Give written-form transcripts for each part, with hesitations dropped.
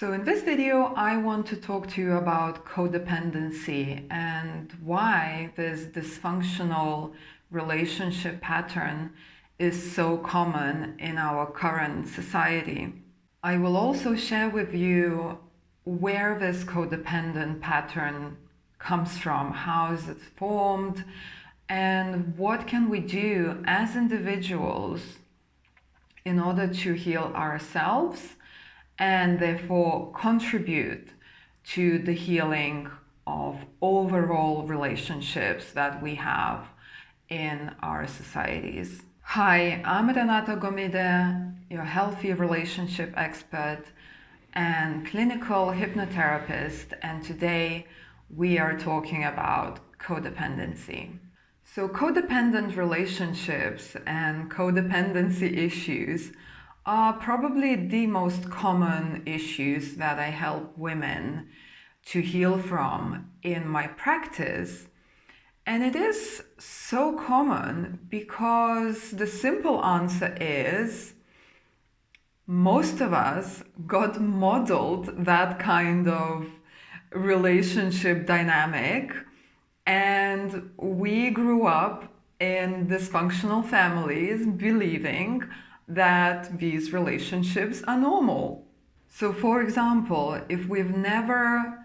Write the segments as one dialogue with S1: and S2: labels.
S1: So in this video, I want to talk to you about codependency and why this dysfunctional relationship pattern is so common in our current society. I will also share with you where this codependent pattern comes from, how is it formed, and what can we do as individuals in order to heal ourselves and therefore contribute to the healing of overall relationships that we have in our societies. Hi, I'm Renata Gomide, your healthy relationship expert and clinical hypnotherapist, and today we are talking about codependency. So codependent relationships and codependency issues are probably the most common issues that I help women to heal from in my practice. And it is so common because the simple answer is most of us got modeled that kind of relationship dynamic, and we grew up in dysfunctional families believing that these relationships are normal. So for example, if we've never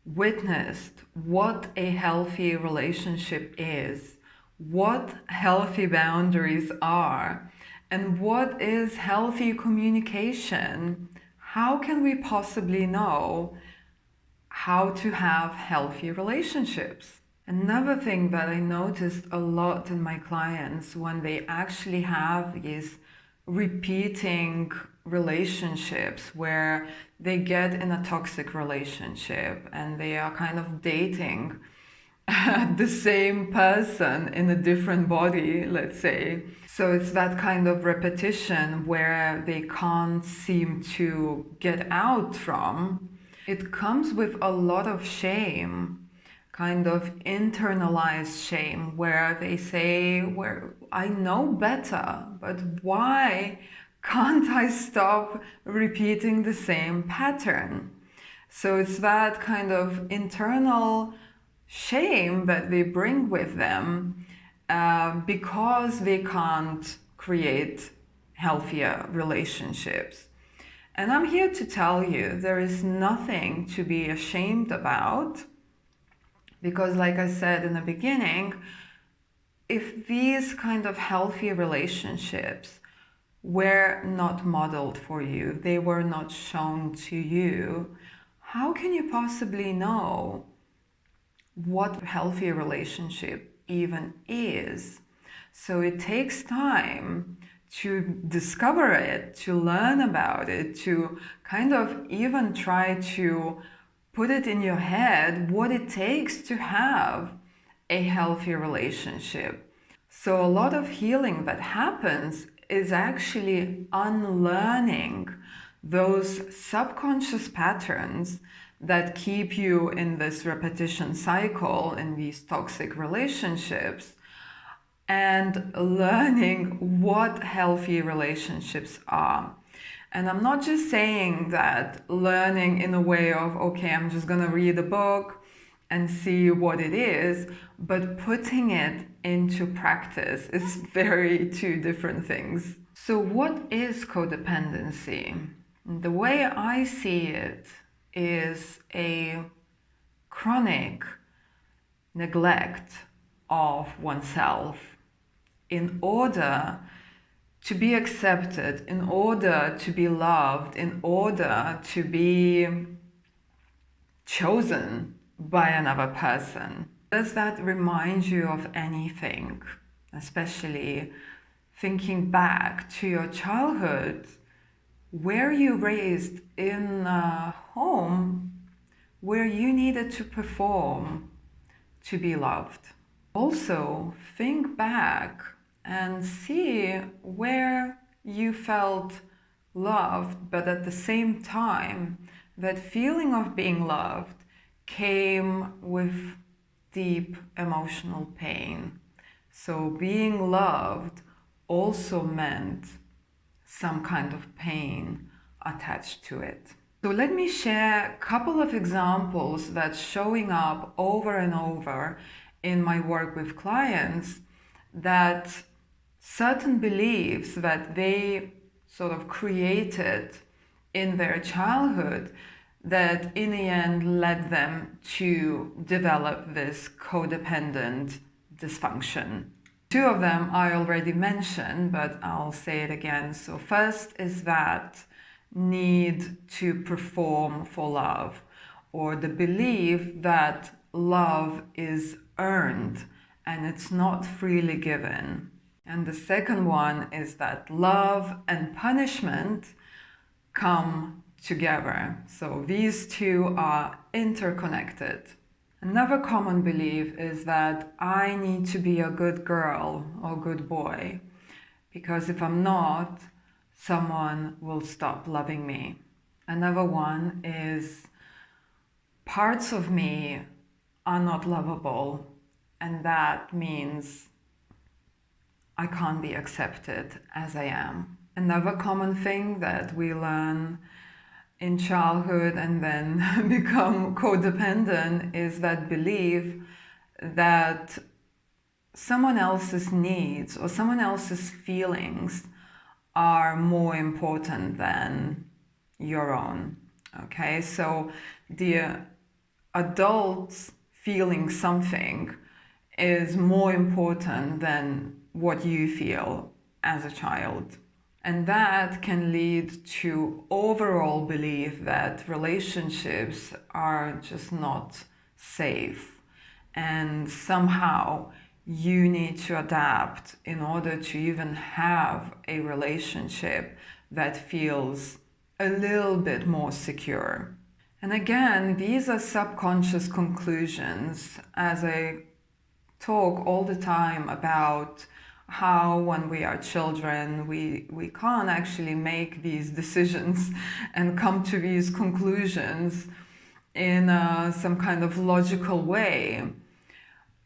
S1: witnessed what a healthy relationship is, what healthy boundaries are, and what is healthy communication, how can we possibly know how to have healthy relationships? Another thing that I noticed a lot in my clients when they actually have these repeating relationships where they get in a toxic relationship and they are kind of dating the same person in a different body, let's say. So it's that kind of repetition where they can't seem to get out from. It comes with a lot of shame, kind of internalized shame, where they say, I know better, but why can't I stop repeating the same pattern? So it's that kind of internal shame that they bring with them because they can't create healthier relationships. And I'm here to tell you there is nothing to be ashamed about, because like I said in the beginning, if these kind of healthy relationships were not modeled for you, they were not shown to you, how can you possibly know what a healthy relationship even is? So it takes time to discover it, to learn about it, to kind of even try to put it in your head what it takes to have a healthy relationship. So a lot of healing that happens is actually unlearning those subconscious patterns that keep you in this repetition cycle, in these toxic relationships, and learning what healthy relationships are. And I'm not just saying that learning in a way of, okay, I'm just gonna read a book and see what it is, but putting it into practice is very two different things. So what is codependency? The way I see it is a chronic neglect of oneself in order to be accepted, in order to be loved, in order to be chosen by another person. Does that remind you of anything? Especially thinking back to your childhood. Were you raised in a home where you needed to perform to be loved? Also, think back and see where you felt loved, but at the same time, that feeling of being loved came with deep emotional pain. So being loved also meant some kind of pain attached to it. So let me share a couple of examples that's showing up over and over in my work with clients, that certain beliefs that they sort of created in their childhood that in the end led them to develop this codependent dysfunction. Two of them I already mentioned, but I'll say it again. So first is that need to perform for love, or the belief that love is earned and it's not freely given. And the second one is that love and punishment come together. So these two are interconnected. Another common belief is that I need to be a good girl or good boy, because if I'm not, someone will stop loving me. Another one is parts of me are not lovable, and that means I can't be accepted as I am. Another common thing that we learn in childhood and then become codependent is that belief that someone else's needs or someone else's feelings are more important than your own. Okay, so the adults feeling something is more important than what you feel as a child. And that can lead to overall belief that relationships are just not safe. And somehow you need to adapt in order to even have a relationship that feels a little bit more secure. And again, these are subconscious conclusions, as I talk all the time about how when we are children, we can't actually make these decisions and come to these conclusions in some kind of logical way.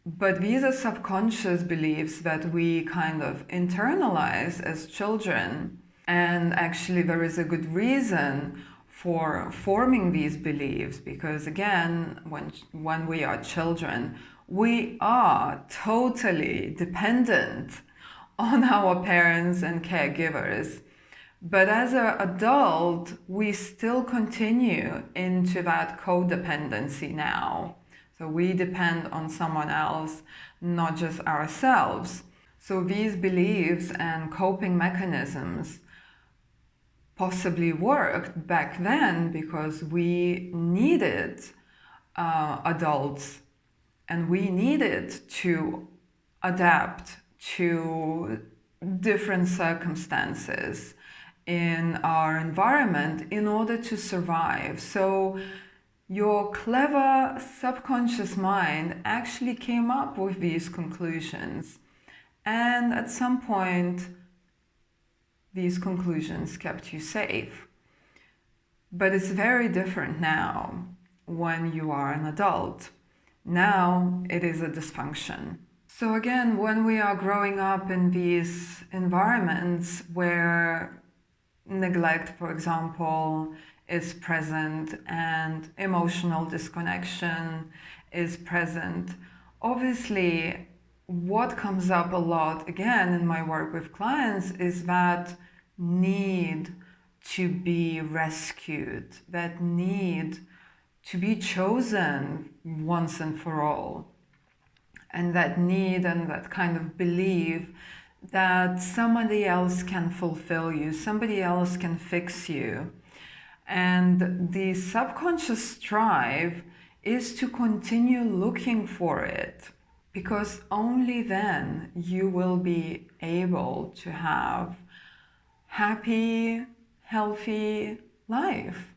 S1: But these are subconscious beliefs that we kind of internalize as children. And actually there is a good reason for forming these beliefs, because again, when we are children, we are totally dependent on our parents and caregivers. But as an adult, we still continue into that codependency now. So we depend on someone else, not just ourselves. So these beliefs and coping mechanisms possibly worked back then because we needed adults, and we needed to adapt to different circumstances in our environment in order to survive. So your clever subconscious mind actually came up with these conclusions. And at some point, these conclusions kept you safe. But it's very different now when you are an adult. Now it is a dysfunction. So again, when we are growing up in these environments where neglect, for example, is present and emotional disconnection is present, obviously what comes up a lot again in my work with clients is that need to be rescued, that need to be chosen once and for all, and that need and that kind of belief that somebody else can fulfill you, somebody else can fix you. And the subconscious drive is to continue looking for it, because only then you will be able to have happy, healthy life.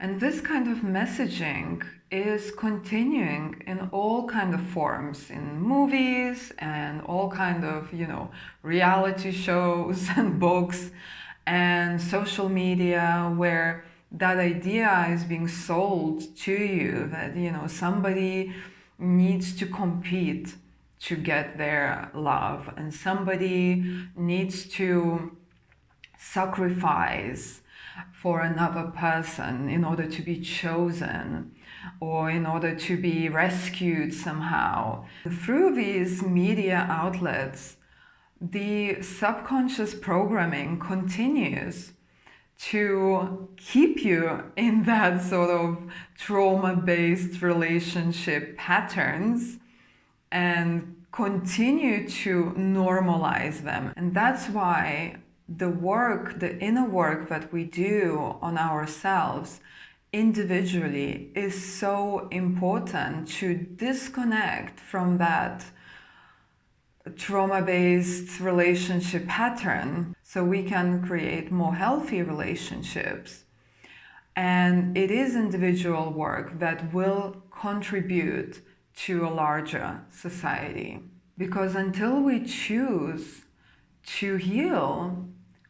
S1: And this kind of messaging is continuing in all kind of forms, in movies and all kind of, reality shows and books and social media, where that idea is being sold to you that, somebody needs to compete to get their love, and somebody needs to sacrifice for another person in order to be chosen or in order to be rescued somehow. Through these media outlets, the subconscious programming continues to keep you in that sort of trauma-based relationship patterns and continue to normalize them. And that's why the work, the inner work that we do on ourselves individually is so important, to disconnect from that trauma-based relationship pattern so we can create more healthy relationships. And it is individual work that will contribute to a larger society. Because until we choose to heal,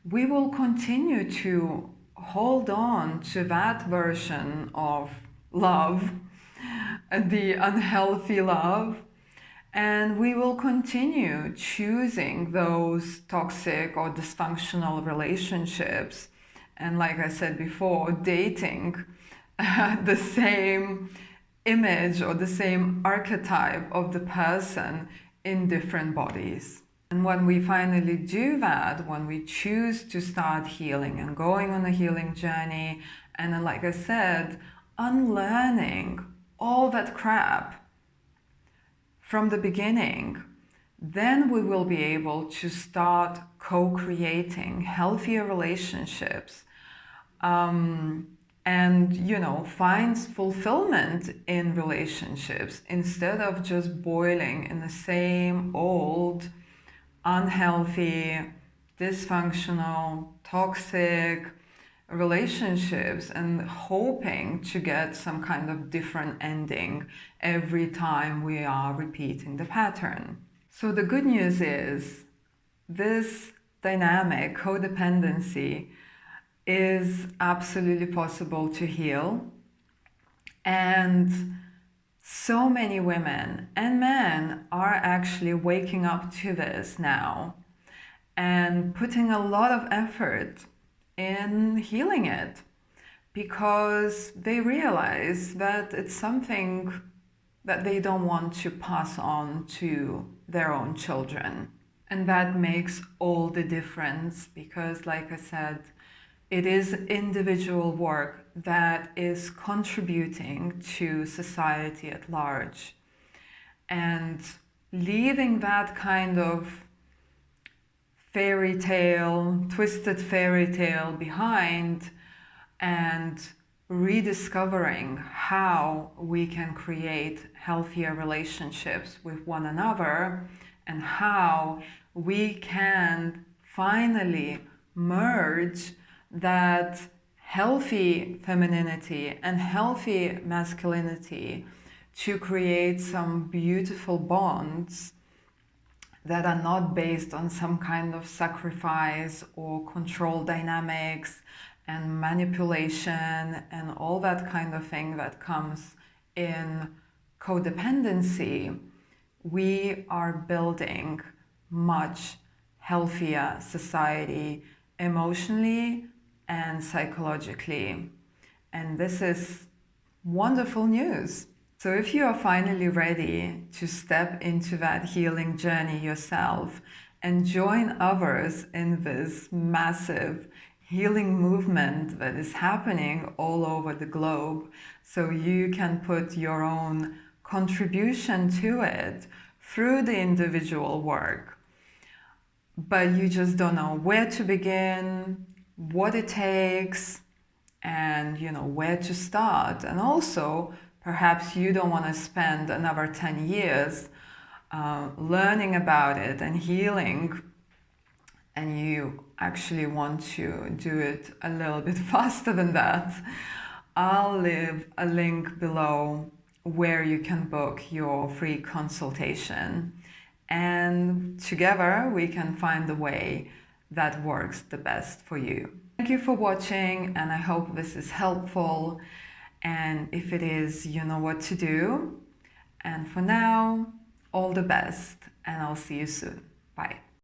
S1: we will continue to hold on to that version of love, the unhealthy love, and we will continue choosing those toxic or dysfunctional relationships. And like I said before, dating the same image or the same archetype of the person in different bodies. And when we finally do that, when we choose to start healing and going on a healing journey, and then, like I said, unlearning all that crap from the beginning, then we will be able to start co-creating healthier relationships, and, you know, finds fulfillment in relationships instead of just boiling in the same old, unhealthy, dysfunctional, toxic relationships and hoping to get some kind of different ending every time we are repeating the pattern. So the good news is this dynamic codependency is absolutely possible to heal, and so many women and men are actually waking up to this now and putting a lot of effort in healing it, because they realize that it's something that they don't want to pass on to their own children. And that makes all the difference, because, like I said, it is individual work that is contributing to society at large. And leaving that kind of fairy tale, twisted fairy tale behind, and rediscovering how we can create healthier relationships with one another, and how we can finally merge that healthy femininity and healthy masculinity to create some beautiful bonds that are not based on some kind of sacrifice or control dynamics and manipulation and all that kind of thing that comes in codependency. We are building much healthier society emotionally and psychologically. And this is wonderful news. So if you are finally ready to step into that healing journey yourself and join others in this massive healing movement that is happening all over the globe, so you can put your own contribution to it through the individual work, but you just don't know where to begin, what it takes, and, you know, where to start. And also, perhaps you don't want to spend another 10 years learning about it and healing, and you actually want to do it a little bit faster than that. I'll leave a link below where you can book your free consultation, and together we can find the way that works the best for you. Thank you for watching, and I hope this is helpful. And if it is, you know what to do. And for now, all the best, and I'll see you soon. Bye.